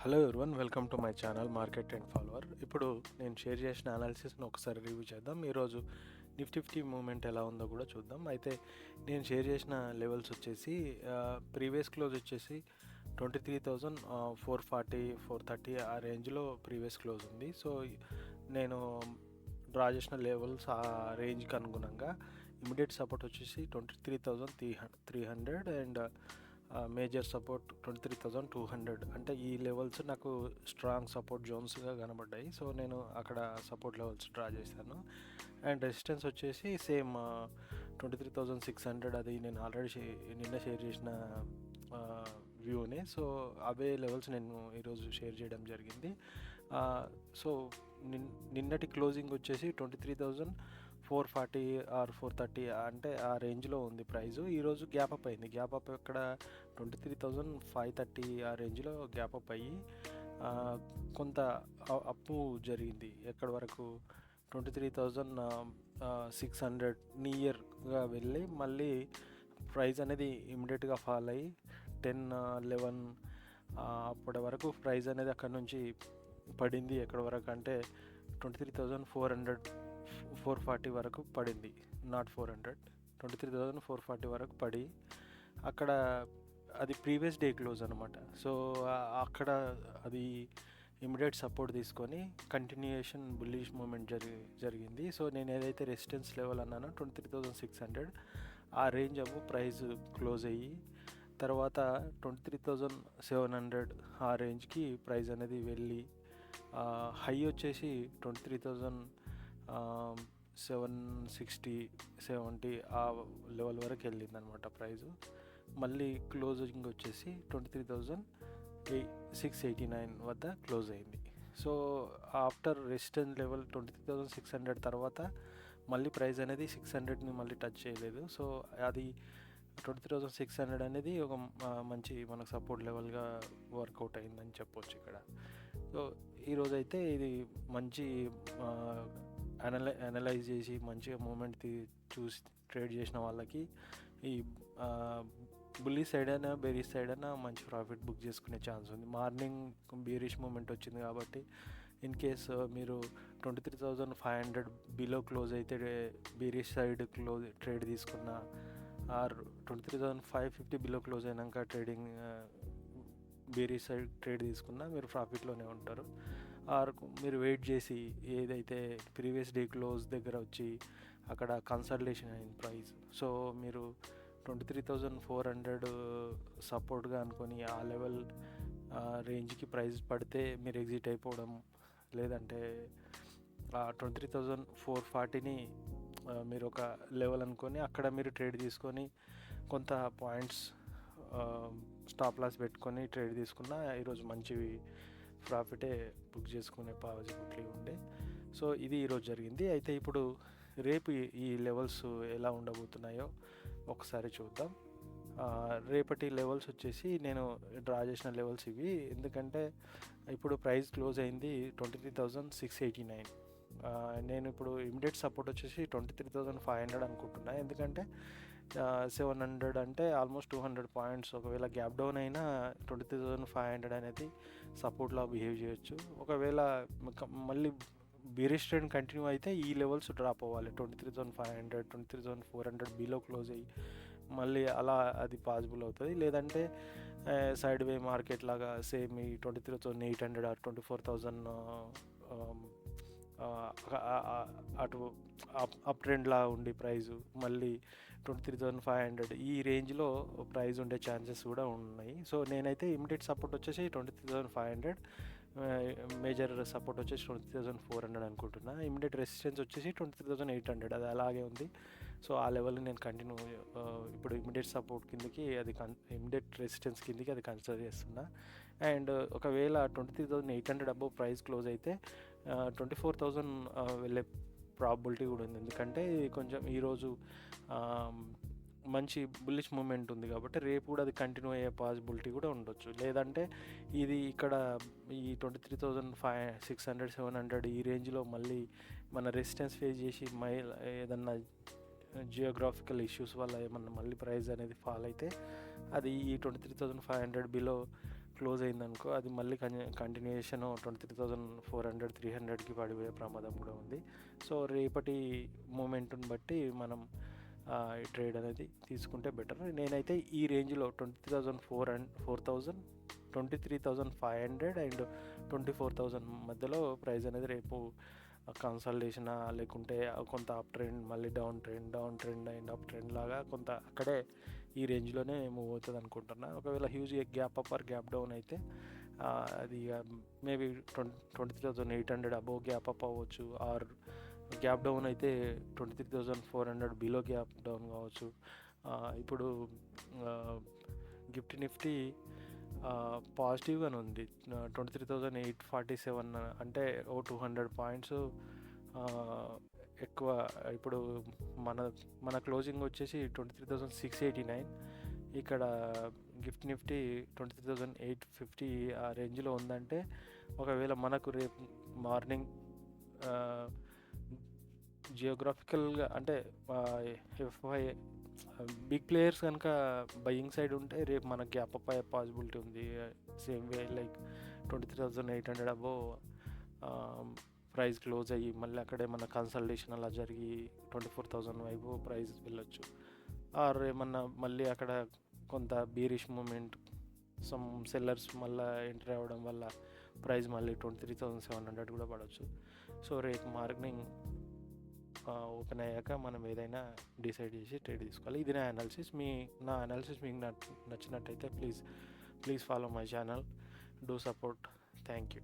Hello everyone, welcome to my channel market and follower. ఇప్పుడు నేను share చేసిన అనాలిసిస్ను ఒకసారి రివ్యూ చేద్దాం. ఈరోజు నిఫ్టీ మూమెంట్ ఎలా ఉందో కూడా చూద్దాం. అయితే నేను షేర్ చేసిన లెవెల్స్ వచ్చేసి ప్రీవియస్ క్లోజ్ వచ్చేసి 23,440 430 ఆ రేంజ్లో ప్రీవియస్ క్లోజ్ ఉంది. సో నేను డ్రా చేసిన లెవెల్స్ ఆ రేంజ్కి అనుగుణంగా ఇమీడియట్ సపోర్ట్ వచ్చేసి 23,300 అండ్ మేజర్ సపోర్ట్ 23,200. అంటే ఈ లెవెల్స్ నాకు స్ట్రాంగ్ సపోర్ట్ జోన్స్గా కనబడ్డాయి. సో నేను అక్కడ సపోర్ట్ లెవెల్స్ డ్రా చేశాను. అండ్ రెసిస్టెన్స్ వచ్చేసి సేమ్ 23,600. అది నేను ఆల్రెడీ నిన్న షేర్ చేసిన వ్యూనే. సో అవే లెవెల్స్ నేను ఈరోజు షేర్ చేయడం జరిగింది. సో నిన్నటి క్లోజింగ్ వచ్చేసి 23,440 ఆర్ 430, అంటే ఆ రేంజ్లో ఉంది ప్రైజు. ఈరోజు గ్యాప్ అప్ అయింది. గ్యాప్ అప్ ఇక్కడ 23,530 ఆ రేంజ్లో గ్యాప్ అప్ అయ్యి కొంత అప్పు జరిగింది. ఎక్కడి వరకు 23,600 నియర్గా వెళ్ళి మళ్ళీ ప్రైస్ అనేది ఇమ్మీడియట్గా ఫాల్ అయ్యి 10-11 అప్పటి వరకు ప్రైస్ అనేది అక్కడ నుంచి పడింది. ఎక్కడి వరకు అంటే 23,440 వరకు పడింది. నాట్ 400, 23,440 వరకు పడి అక్కడ అది ప్రీవియస్ డే క్లోజ్ అనమాట. సో అక్కడ అది ఇమీడియట్ సపోర్ట్ తీసుకొని కంటిన్యూయేషన్ బుల్లిష్ మూమెంట్ జరిగింది. సో నేను ఏదైతే రెసిస్టెన్స్ లెవెల్ అన్నానో 23,600 ఆ రేంజ్ అవ్వు ప్రైస్ క్లోజ్ అయ్యి తర్వాత 23,700 ఆ రేంజ్కి ప్రైస్ అనేది వెళ్ళి హై వచ్చేసి 23,760 70 ఆ లెవెల్ వరకు వెళ్ళింది అనమాట ప్రైజు. మళ్ళీ క్లోజింగ్ వచ్చేసి 23,689 వద్ద క్లోజ్ అయింది. సో ఆఫ్టర్ రెసిస్టెన్స్ లెవెల్ 23,600 తర్వాత మళ్ళీ ప్రైస్ అనేది 600ని మళ్ళీ టచ్ చేయలేదు. సో అది 23,600 అనేది ఒక మంచి మనకు సపోర్ట్ లెవెల్గా వర్కౌట్ అయిందని చెప్పొచ్చు ఇక్కడ. సో ఈరోజు అయితే ఇది మంచి అనలైజ్ చేసి మంచిగా మూమెంట్ చూసి ట్రేడ్ చేసిన వాళ్ళకి ఈ బుల్లిష్ సైడ్ అయినా బేరిష్ సైడ్ అయినా మంచి ప్రాఫిట్ బుక్ చేసుకునే ఛాన్స్ ఉంది. మార్నింగ్ బేరిష్ మూమెంట్ వచ్చింది కాబట్టి ఇన్ కేస్ మీరు 23,500 బిలో క్లోజ్ అయితే బేరిష్ సైడ్ ట్రేడ్ తీసుకున్న ఆర్ 23,550 బిలో క్లోజ్ అయినాక ట్రేడింగ్ బేరిష్ సైడ్ ట్రేడ్ తీసుకున్నా మీరు ప్రాఫిట్లోనే ఉంటారు. ఆర్ మీరు వెయిట్ చేసి ఏదైతే ప్రీవియస్ డే క్లోజ్ దగ్గర వచ్చి అక్కడ కన్సల్టేషన్ అయిన ప్రైస్, సో మీరు 23,400 సపోర్ట్గా అనుకొని ఆ లెవెల్ రేంజ్కి ప్రైస్ పడితే మీరు ఎగ్జిట్ అయిపోవడం, లేదంటే 23,440ని మీరు ఒక లెవెల్ అనుకొని అక్కడ మీరు ట్రేడ్ తీసుకొని కొంత పాయింట్స్ స్టాప్ లాస్ పెట్టుకొని ట్రేడ్ తీసుకున్న ఈరోజు మంచి ప్రాఫిటే బుక్ చేసుకునే పాజిబిలిటీ ఉండే. సో ఇది ఈరోజు జరిగింది. అయితే ఇప్పుడు రేపు ఈ లెవెల్స్ ఎలా ఉండబోతున్నాయో ఒకసారి చూద్దాం. రేపటి లెవెల్స్ వచ్చేసి నేను డ్రా చేసిన లెవెల్స్ ఇవి. ఎందుకంటే ఇప్పుడు ప్రైస్ క్లోజ్ అయింది 23,689. నేను ఇప్పుడు ఇమీడియట్ సపోర్ట్ వచ్చేసి 23,500 అనుకుంటున్నా. ఎందుకంటే 700 అంటే ఆల్మోస్ట్ 200 పాయింట్స్. ఒకవేళ గ్యాప్ డౌన్ అయినా 23,500 అనేది సపోర్ట్లా బిహేవ్ చేయొచ్చు. ఒకవేళ మళ్ళీ బేరిష్ ట్రెండ్ కంటిన్యూ అయితే ఈ లెవెల్స్ డ్రాప్ అవ్వాలి. 23,500 23,400 బిలో క్లోజ్ అయ్యి మళ్ళీ అలా అది పాసిబుల్ అవుతుంది. లేదంటే సైడ్ వే మార్కెట్ లాగా సేమ్ ఈ 23,800 ఆర్ 24,000 అటు అప్ ట్రెండ్లా ఉండి ప్రైజు మళ్ళీ 23,500 ఈ రేంజ్లో ప్రైస్ ఉండే ఛాన్సెస్ కూడా ఉన్నాయి. సో నేనైతే ఇమీడియట్ సపోర్ట్ వచ్చేసి 23,500, మేజర్ సపోర్ట్ వచ్చేసి 23,400 అనుకుంటున్నా. ఇమీడియట్ రెసిస్టెన్స్ వచ్చేసి 23,800, అది అలాగే ఉంది. సో ఆ లెవెల్ని నేను కంటిన్యూ ఇప్పుడు ఇమీడియట్ సపోర్ట్ కిందకి అది ఇమీడియట్ రెసిస్టెన్స్ కిందకి అది కన్సిడర్ చేస్తున్నా. అండ్ ఒకవేళ 23,800 అబోవ్ ప్రైస్ క్లోజ్ అయితే 24,000 వెళ్ళే ప్రాబిలిటీ కూడా ఉంది. ఎందుకంటే కొంచెం ఈరోజు మంచి బుల్లిష్ మూమెంట్ ఉంది కాబట్టి రేపు కూడా అది కంటిన్యూ అయ్యే పాసిబిలిటీ కూడా ఉండొచ్చు. లేదంటే ఇది ఇక్కడ ఈ 23,600 700 ఈ రేంజ్లో మళ్ళీ మన రెసిస్టెన్స్ ఫేస్ చేసి ఏదన్నా జియోగ్రాఫికల్ ఇష్యూస్ వల్ల ఏమన్నా మళ్ళీ ప్రైస్ అనేది ఫాల్ అయితే అది ఈ 23,500 బిలో క్లోజ్ అయిందనుకో అది మళ్ళీ కంటిన్యూషన్ 23,400 300కి పడిపోయే ప్రమాదం కూడా ఉంది. సో రేపటి మూమెంట్ని బట్టి మనం ఈ ట్రేడ్ అనేది తీసుకుంటే బెటర్. నేనైతే ఈ రేంజ్లో 23,400 23,500 అండ్ 24,000 మధ్యలో ప్రైస్ అనేది రేపు కన్సల్టేషనా లేకుంటే కొంత అప్ ట్రెండ్ మళ్ళీ down trend and up trend లాగా కొంత అక్కడే ఈ రేంజ్లోనే మూవ్ అవుతుంది అనుకుంటున్నా. ఒకవేళ huge gap up or gap down అయితే అది మేబీ 23,800 అబోవ్ గ్యాప్ అప్ అవ్వచ్చు, ఆర్ గ్యాప్ డౌన్ అయితే 23,400 బిలో గ్యాప్ డౌన్ కావచ్చు. ఇప్పుడు నిఫ్టీ పాజిటివ్గానే ఉంది, 23,847 అంటే 200 పాయింట్స్ ఎక్కువ. ఇప్పుడు మన క్లోజింగ్ వచ్చేసి 23,689, ఇక్కడ నిఫ్టీ 23,850 ఆ రేంజ్లో ఉందంటే ఒకవేళ మనకు రేపు మార్నింగ్ జియోగ్రాఫికల్గా అంటే ఎఫ్ఐ బిగ్ ప్లేయర్స్ కనుక బయింగ్ సైడ్ ఉంటే రేపు మనకి గ్యాప్ అప్ అయ్యే పాసిబిలిటీ ఉంది. Same way like 23,800 above price close అయ్యి మళ్ళీ అక్కడే మన కన్సల్టేషన్ అలా జరిగి 24,000 వైపు ప్రైస్ వెళ్ళొచ్చు. ఆర్ ఏమన్నా మళ్ళీ అక్కడ కొంత బీరిష్ మూమెంట్ సమ్ సెల్లర్స్ మళ్ళీ ఎంటర్ అవ్వడం వల్ల ప్రైస్ మళ్ళీ 23,700 కూడా పడవచ్చు. సో రేపు మార్నింగ్ ఓపెన్ అయ్యాక మనం ఏదైనా డిసైడ్ చేసి ట్రేడ్ తీసుకోవాలి. ఇది నా అనాలిసిస్. నా అనాలిసిస్ మీకు నచ్చినట్టయితే please follow my channel, do support. Thank you.